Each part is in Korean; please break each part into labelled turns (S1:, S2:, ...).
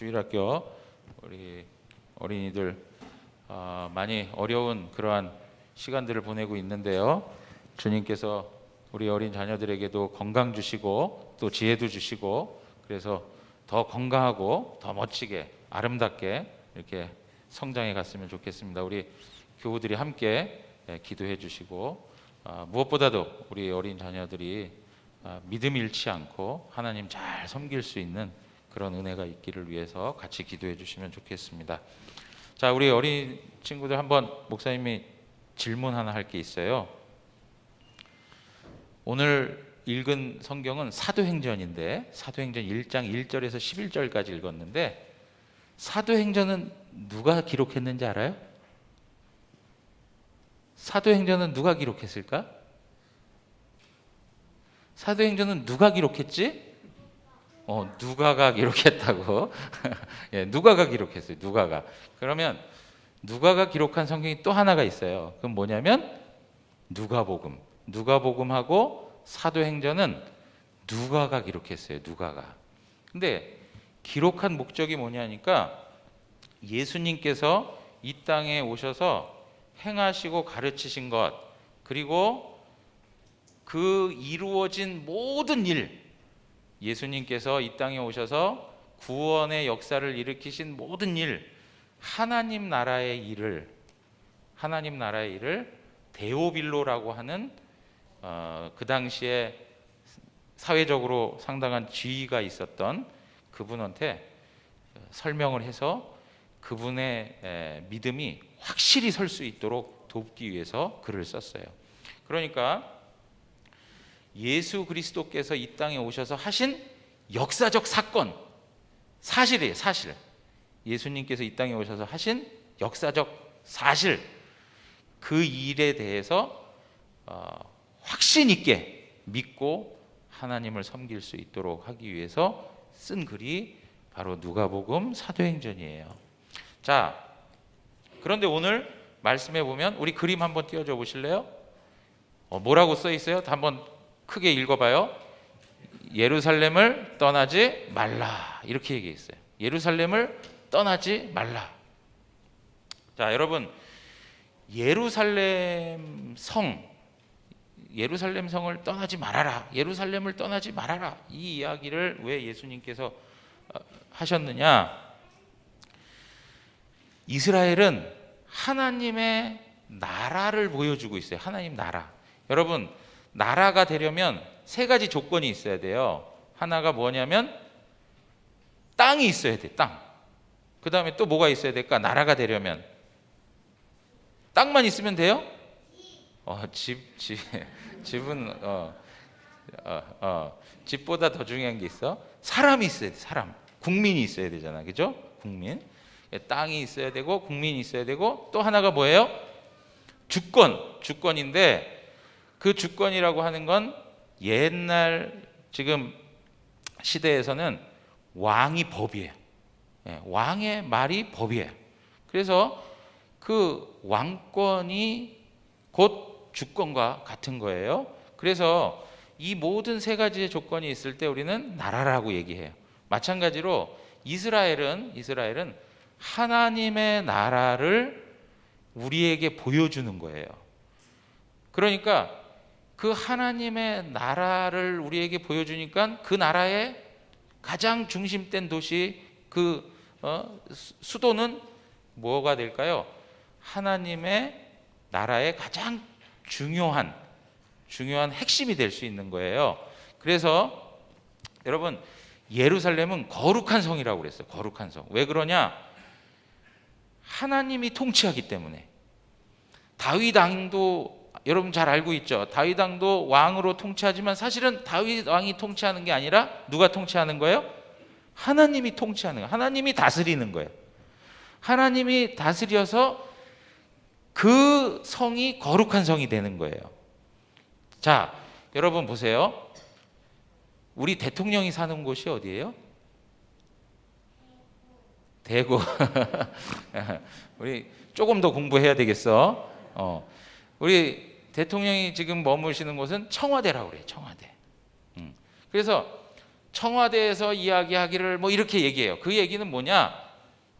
S1: 주일학교 우리 어린이들 많이 어려운 그러한 시간들을 보내고 있는데요. 주님께서 우리 어린 자녀들에게도 건강 주시고 또 지혜도 주시고, 그래서 더 건강하고 더 멋지게 아름답게 이렇게 성장해 갔으면 좋겠습니다. 우리 교우들이 함께 기도해 주시고, 무엇보다도 우리 어린 자녀들이 믿음 잃지 않고 하나님 잘 섬길 수 있는 그런 은혜가 있기를 위해서 같이 기도해 주시면 좋겠습니다. 자, 우리 어린 친구들 한번 목사님이 질문 하나 할 게 있어요. 오늘 읽은 성경은 사도행전인데, 사도행전 1장 1절에서 11절까지 읽었는데, 사도행전은 누가 기록했는지 알아요? 사도행전은 누가 기록했을까? 사도행전은 누가 기록했지? 누가가 기록했다고. 예, 누가가 기록했어요. 누가가. 그러면 누가가 기록한 성경이 또 하나가 있어요. 그건 뭐냐면 누가복음. 누가복음하고 사도행전은 누가가 기록했어요. 누가가. 근데 기록한 목적이 뭐냐니까, 예수님께서 이 땅에 오셔서 행하시고 가르치신 것, 그리고 그 이루어진 모든 일, 예수님께서 이 땅에 오셔서 구원의 역사를 일으키신 모든 일, 하나님 나라의 일을 데오빌로라고 하는 그 당시에 사회적으로 상당한 지위가 있었던 그분한테 설명을 해서 그분의 믿음이 확실히 설 수 있도록 돕기 위해서 글을 썼어요. 그러니까 예수 그리스도께서 이 땅에 오셔서 하신 역사적 사건, 사실이에요. 사실. 예수님께서 이 땅에 오셔서 하신 역사적 사실, 그 일에 대해서 확신 있게 믿고 하나님을 섬길 수 있도록 하기 위해서 쓴 글이 바로 누가복음 사도행전이에요. 자, 그런데 오늘 말씀해 보면, 우리 그림 한번 띄워줘 보실래요? 뭐라고 써 있어요? 한번 크게 읽어봐요. 예루살렘을 떠나지 말라, 이렇게 얘기했어요. 예루살렘을 떠나지 말라. 자, 여러분, 예루살렘 성을 떠나지 말아라, 예루살렘을 떠나지 말아라, 이 이야기를 왜 예수님께서 하셨느냐? 이스라엘은 하나님의 나라를 보여주고 있어요. 하나님 나라. 여러분, 나라가 되려면 세 가지 조건이 있어야 돼요. 하나가 뭐냐면 땅이 있어야 돼. 땅. 그 다음에 또 뭐가 있어야 될까? 나라가 되려면 땅만 있으면 돼요? 집은 집보다 더 중요한 게 있어. 사람이 있어야 돼. 사람. 국민이 있어야 되잖아. 그죠? 국민. 땅이 있어야 되고 국민이 있어야 되고, 또 하나가 뭐예요? 주권인데, 그 주권이라고 하는 건 옛날 지금 시대에서는 왕이 법이에요. 왕의 말이 법이에요. 그래서 그 왕권이 곧 주권과 같은 거예요. 그래서 이 모든 세 가지의 조건이 있을 때 우리는 나라라고 얘기해요. 마찬가지로 이스라엘은 하나님의 나라를 우리에게 보여주는 거예요. 그러니까 그 하나님의 나라를 우리에게 보여주니까 그 나라의 가장 중심된 도시, 그 수도는 뭐가 될까요? 하나님의 나라의 가장 중요한 핵심이 될 수 있는 거예요. 그래서 여러분, 예루살렘은 거룩한 성이라고 그랬어요. 거룩한 성. 왜 그러냐? 하나님이 통치하기 때문에. 다윗 왕도 여러분 잘 알고 있죠. 다윗 왕도 왕으로 통치하지만 사실은 다윗 왕이 통치하는 게 아니라 누가 통치하는 거예요? 하나님이 통치하는 거예요. 하나님이 다스리는 거예요. 하나님이 다스려서 그 성이 거룩한 성이 되는 거예요. 자, 여러분 보세요. 우리 대통령이 사는 곳이 어디예요? 대구. 우리 조금 더 공부해야 되겠어. 우리 대통령이 지금 머무시는 곳은 청와대라고 그래요. 청와대. 그래서 청와대에서 이야기하기를 뭐 이렇게 얘기해요. 그 얘기는 뭐냐?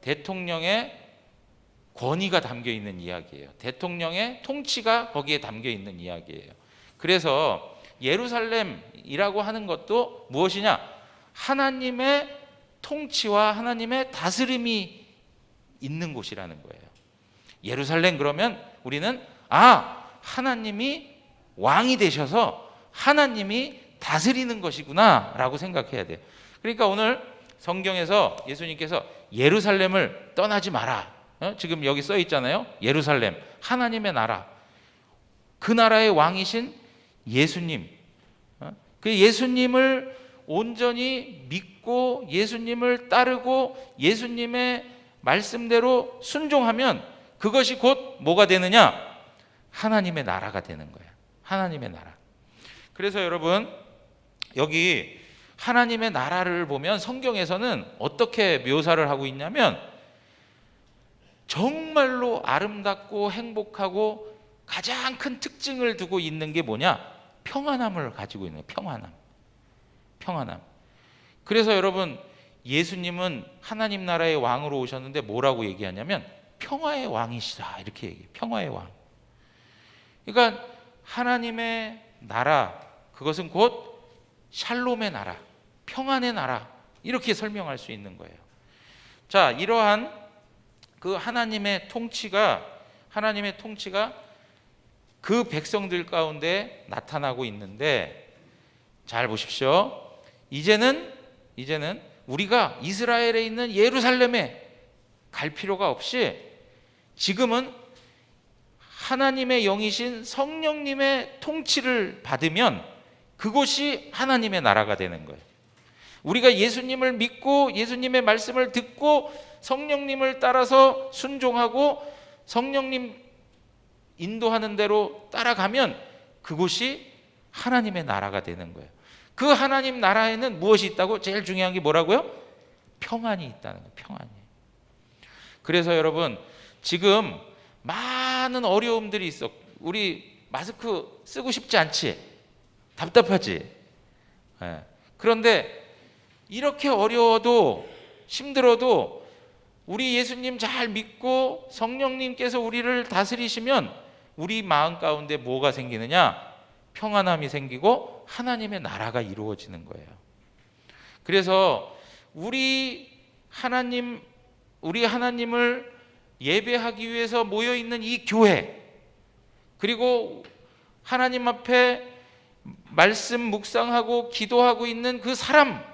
S1: 대통령의 권위가 담겨 있는 이야기예요. 대통령의 통치가 거기에 담겨 있는 이야기예요. 그래서 예루살렘이라고 하는 것도 무엇이냐? 하나님의 통치와 하나님의 다스림이 있는 곳이라는 거예요. 예루살렘 그러면 우리는 하나님이 왕이 되셔서 하나님이 다스리는 것이구나 라고 생각해야 돼요. 그러니까 오늘 성경에서 예수님께서 예루살렘을 떠나지 마라, 지금 여기 써 있잖아요. 예루살렘, 하나님의 나라, 그 나라의 왕이신 예수님, 그 예수님을 온전히 믿고 예수님을 따르고 예수님의 말씀대로 순종하면 그것이 곧 뭐가 되느냐? 하나님의 나라가 되는 거예요. 하나님의 나라. 그래서 여러분, 여기 하나님의 나라를 보면 성경에서는 어떻게 묘사를 하고 있냐면 정말로 아름답고 행복하고 가장 큰 특징을 두고 있는 게 뭐냐? 평안함을 가지고 있는 거예요. 평안함. 그래서 여러분, 예수님은 하나님 나라의 왕으로 오셨는데 뭐라고 얘기하냐면 평화의 왕이시다, 이렇게 얘기해요. 평화의 왕. 그러니까 하나님의 나라, 그것은 곧 샬롬의 나라, 평안의 나라, 이렇게 설명할 수 있는 거예요. 자, 이러한 그 하나님의 통치가 그 백성들 가운데 나타나고 있는데, 잘 보십시오. 이제는 우리가 이스라엘에 있는 예루살렘에 갈 필요가 없이 지금은 하나님의 영이신 성령님의 통치를 받으면 그곳이 하나님의 나라가 되는 거예요. 우리가 예수님을 믿고 예수님의 말씀을 듣고 성령님을 따라서 순종하고 성령님 인도하는 대로 따라가면 그곳이 하나님의 나라가 되는 거예요. 그 하나님 나라에는 무엇이 있다고? 제일 중요한 게 뭐라고요? 평안이 있다는 거예요. 평안이. 그래서 여러분, 지금 많은 어려움들이 있어. 우리 마스크 쓰고 싶지 않지? 답답하지? 그런데 이렇게 어려워도 힘들어도 우리 예수님 잘 믿고 성령님께서 우리를 다스리시면 우리 마음 가운데 뭐가 생기느냐? 평안함이 생기고 하나님의 나라가 이루어지는 거예요. 그래서 우리 하나님을 예배하기 위해서 모여 있는 이 교회, 그리고 하나님 앞에 말씀 묵상하고 기도하고 있는 그 사람,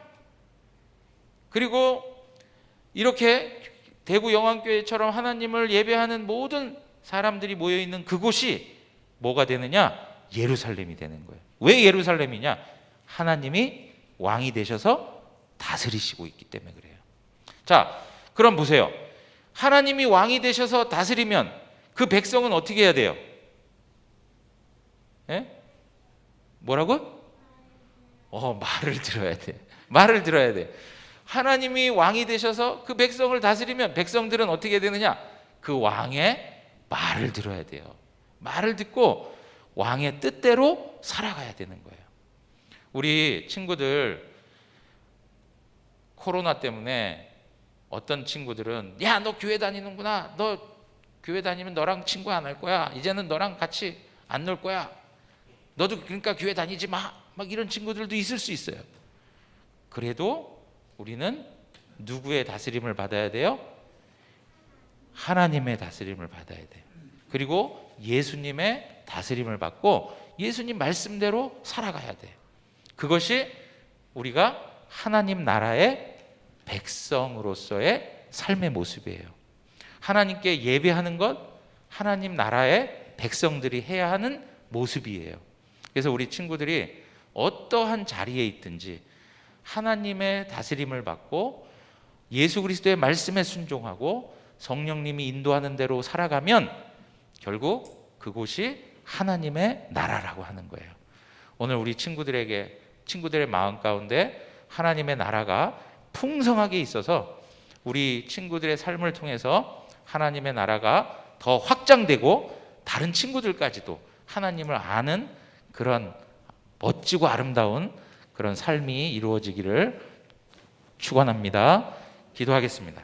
S1: 그리고 이렇게 대구 영안교회처럼 하나님을 예배하는 모든 사람들이 모여 있는 그곳이 뭐가 되느냐? 예루살렘이 되는 거예요. 왜 예루살렘이냐? 하나님이 왕이 되셔서 다스리시고 있기 때문에 그래요. 자, 그럼 보세요. 하나님이 왕이 되셔서 다스리면 그 백성은 어떻게 해야 돼요? 뭐라고? 말을 들어야 돼. 말을 들어야 돼. 하나님이 왕이 되셔서 그 백성을 다스리면 백성들은 어떻게 되느냐? 그 왕의 말을 들어야 돼요. 말을 듣고 왕의 뜻대로 살아가야 되는 거예요. 우리 친구들 코로나 때문에 어떤 친구들은 야, 너 교회 다니는구나. 너 교회 다니면 너랑 친구 안 할 거야. 이제는 너랑 같이 안 놀 거야. 너도 그러니까 교회 다니지 마. 막 이런 친구들도 있을 수 있어요. 그래도 우리는 누구의 다스림을 받아야 돼요? 하나님의 다스림을 받아야 돼요. 그리고 예수님의 다스림을 받고 예수님 말씀대로 살아가야 돼요. 그것이 우리가 하나님 나라의 백성으로서의 삶의 모습이에요. 하나님께 예배하는 것, 하나님 나라의 백성들이 해야 하는 모습이에요. 그래서 우리 친구들이 어떠한 자리에 있든지 하나님의 다스림을 받고 예수 그리스도의 말씀에 순종하고 성령님이 인도하는 대로 살아가면 결국 그곳이 하나님의 나라라고 하는 거예요. 오늘 우리 친구들의 마음 가운데 하나님의 나라가 풍성하게 있어서 우리 친구들의 삶을 통해서 하나님의 나라가 더 확장되고 다른 친구들까지도 하나님을 아는 그런 멋지고 아름다운 그런 삶이 이루어지기를 축원합니다. 기도하겠습니다.